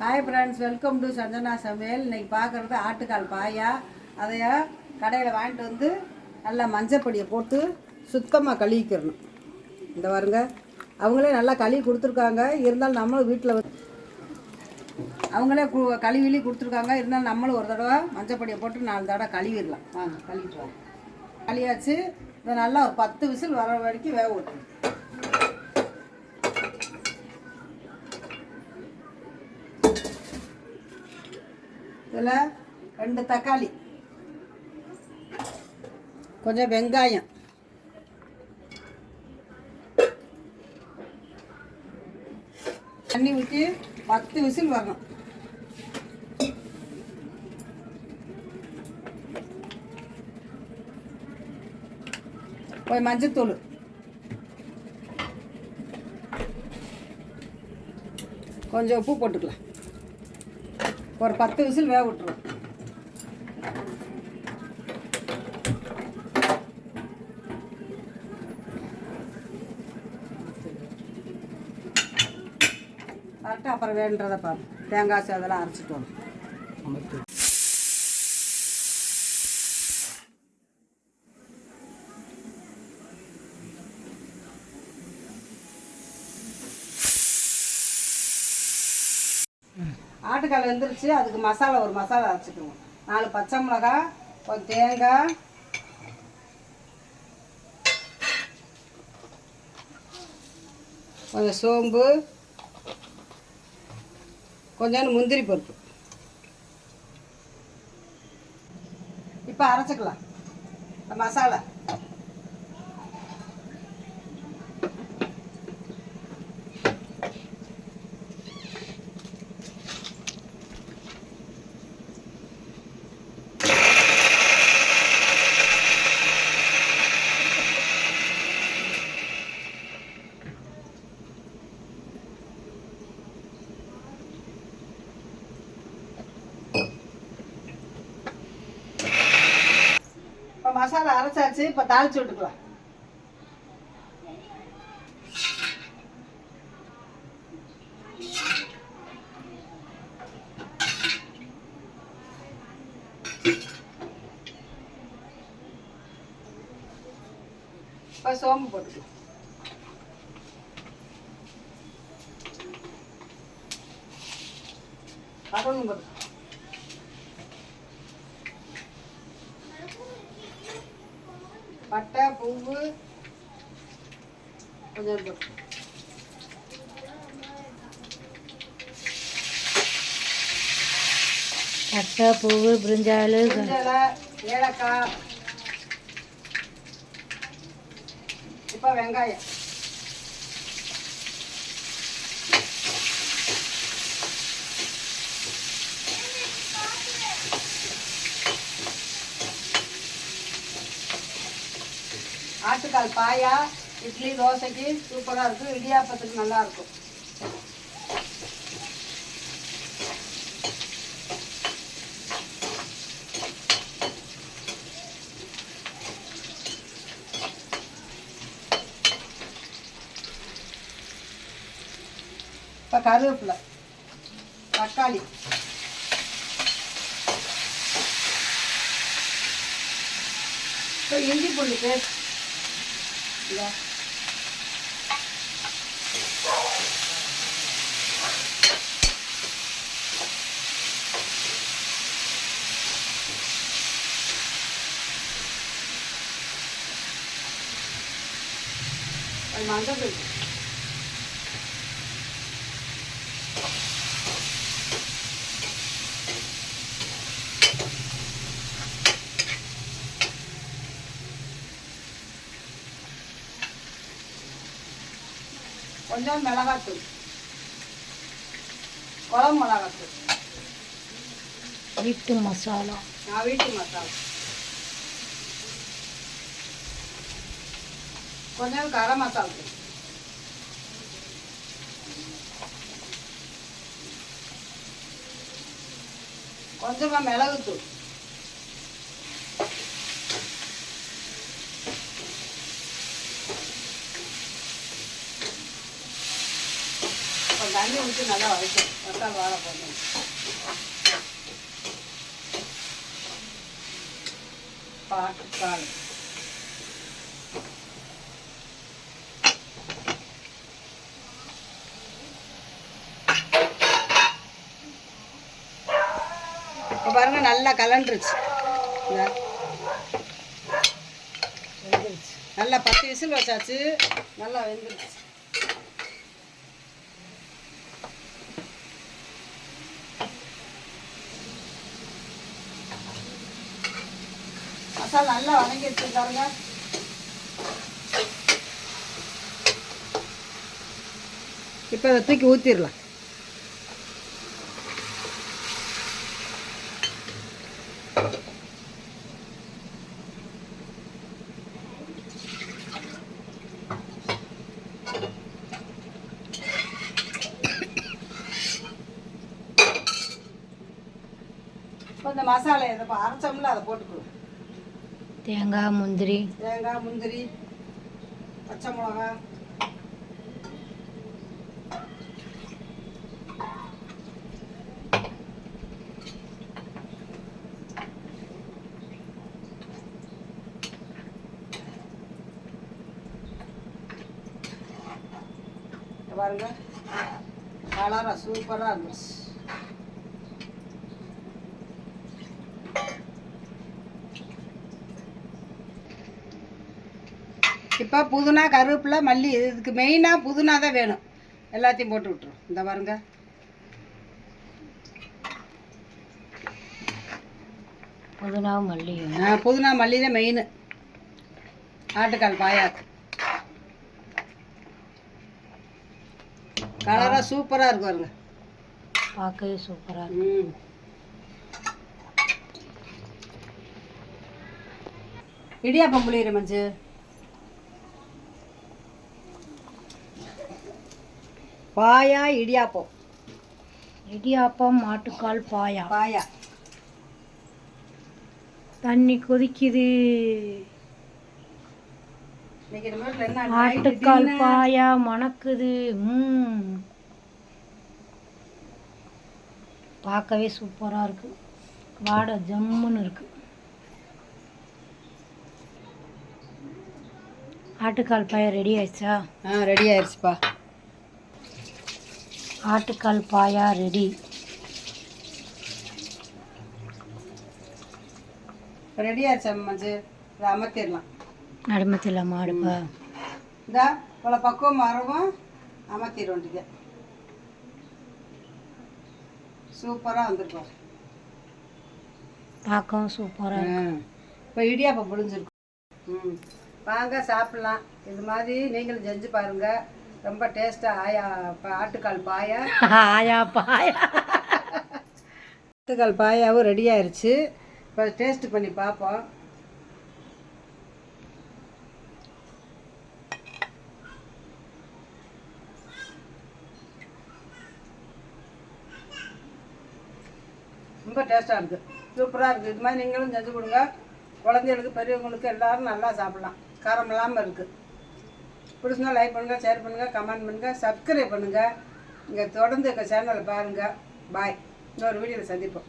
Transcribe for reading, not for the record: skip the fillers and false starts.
Hi friends, welcome to Sanjana சமையல். இன்றைக்கி பார்க்குறது ஆட்டுக்கால் பாயா. அதைய கடையில் வாங்கிட்டு வந்து நல்லா மஞ்சப்பொடியை போட்டு சுத்தமாக கழுவிக்கிறணும். இந்த பாருங்க, அவங்களே நல்லா கழுவி கொடுத்துருக்காங்க. இருந்தாலும் நம்மளும் வீட்டில் அவங்களே கழுவிலி கொடுத்துருக்காங்க. இருந்தாலும் நம்மளும் ஒரு தடவை மஞ்சப்பொடியை போட்டு 4 தடவை கழுவிடலாம். வாங்க கழுவிட்டு வாங்க. கழுவியாச்சு. இதை நல்லா ஒரு 10 விசில் வர வரைக்கும் வேக விட்டுருங்க. இதில் 2 தக்காளி, கொஞ்சம் வெங்காயம், தண்ணி ஊற்றி 10 விசில் வரணும். போய் மஞ்சத்தூள், கொஞ்சம் உப்பு போட்டுக்கலாம். ஒரு 10 விசில் வேக விட்டுருவோம். கரெக்டாக அப்புறம் வேணுன்றதை பார்ப்போம். தேங்காய் அதெல்லாம் அரைச்சிட்டு வரும். ஆட்டுக்கால் வெந்துருச்சு. அதுக்கு மசாலா ஒரு மசாலா அரைச்சிக்குவோம். 4 பச்சை மிளகாய், கொஞ்சம் தேங்காய், கொஞ்சம் சோம்பு, கொஞ்சம் முந்திரி பருப்பு. இப்போ அரைச்சிக்கலாம் மசாலா. மசாலா அரைச்சாச்சு. இப்போ தாளிச்சு விட்டுக்கலாம். இப்போ சோம்பு போட்டுக்கலாம். கடலும் போட்டு பட்டை, பூவு கொஞ்சம் போட்டு பட்டை, பூவு, பிரிஞ்சால், ஏலக்காய். இப்போ வெங்காயம், ஆட்டுக்கால் பாயா இட்லி தோசைக்கு சூப்பராக இருக்கும். இடியாப்பத்துக்கு நல்லா இருக்கும். இப்போ கருவேப்பிலை, தக்காளி, இப்போ இஞ்சி பூண்டு பேஸ்ட், மஞ்சள் தூள், கொஞ்சம் மிளகாத்தூள், குழம்பு மிளகாத்தூள், வீட்டு மசாலா, வீட்டு மசாலா, கொஞ்சம் கரம் மசாலா தூள், கொஞ்சமாக மிளகுத்தூள், தண்ணி ஊற்றி நல்லா வதக்கும். மசாலா வாழை போடணும். ஆட்டுக்கால் இப்போ பாருங்க நல்லா கலண்டுருச்சு. வெந்துருச்சு. நல்லா 10 விசில் வச்சாச்சு. நல்லா வெந்துருச்சு. மசாலா நல்லா வதங்கிடுச்சு பாருங்க. இப்போ அதை தூக்கி ஊற்றிடலாம். இந்த மசாலா இதை அரைச்சோம்ல அதை போட்டுக்குவோம். தேங்காய் முந்திரி பச்சை மிளகா, பாருங்க கலரா சூப்பராக இருந்துச்சு. இப்போ புதினா, கருவேப்பிலை, மல்லி, இதுக்கு மெயினாக புதினா தான் வேணும். எல்லாத்தையும் போட்டு விட்டுரும். இந்த பாருங்க புதினாவும் மல்லியும். புதினா மல்லி தான் மெயின் ஆட்டுக்கால் பாயாக்கு. கலராக சூப்பராக இருக்கும் பாருங்க. பார்க்கவே சூப்பராக இருக்கும். இடியாப்பம் புளியிற மஞ்சு. பாயா இடியாப்பம். இடியாப்பம் ஆட்டுக்கால் பாயா. பாயா தண்ணி கொதிக்குது. ஆட்டுக்கால் பாயா மணக்குது. பார்க்கவே சூப்பராக இருக்கு. வாடை ஜம்முன்னு இருக்கு. ஆட்டுக்கால் பாயா ரெடி ஆயிடுச்சா? ரெடி ஆயிடுச்சுப்பா. ஆட்டுக்கால் பாயா ரெடி. ரெடி ஆயிடுச்சா மஞ்சு? இதை அமர்த்திடலாம். நடுமத்தில் மாடுப்பா. இதா இவ்வளோ பக்குவம் வரவும் அமர்த்திட வேண்டியது. சூப்பராக வந்துருக்கோம். பார்க்கவும் சூப்பராக. இப்போ இடியாப்பம் புளிஞ்சிருக்கும். வாங்க சாப்பிட்லாம். இது மாதிரி நீங்களும் செஞ்சு பாருங்கள். ரொம்ப டேஸ்ட்டாக ஆட்டுக்கால் பாயா. ஆட்டுக்கால் பாயாவும் ரெடி ஆயிடுச்சு. இப்போ டேஸ்ட்டு பண்ணி பார்ப்போம். ரொம்ப டேஸ்ட்டாக இருக்குது. சூப்பராக இருக்குது. இது மாதிரி நீங்களும் செஞ்சு கொடுங்க. குழந்தைகளுக்கு, பெரியவங்களுக்கு எல்லோரும் நல்லா சாப்பிட்லாம். காரம் இல்லாமல் இருக்குது. பிடிச்சிருந்தா லைக் பண்ணுங்கள், ஷேர் பண்ணுங்கள், கமெண்ட் பண்ணுங்கள், சப்ஸ்கிரைப் பண்ணுங்கள். இங்கே தொடர்ந்து எங்கள் சேனலை பாருங்கள். பாய். இன்னொரு வீடியோவில் சந்திப்போம்.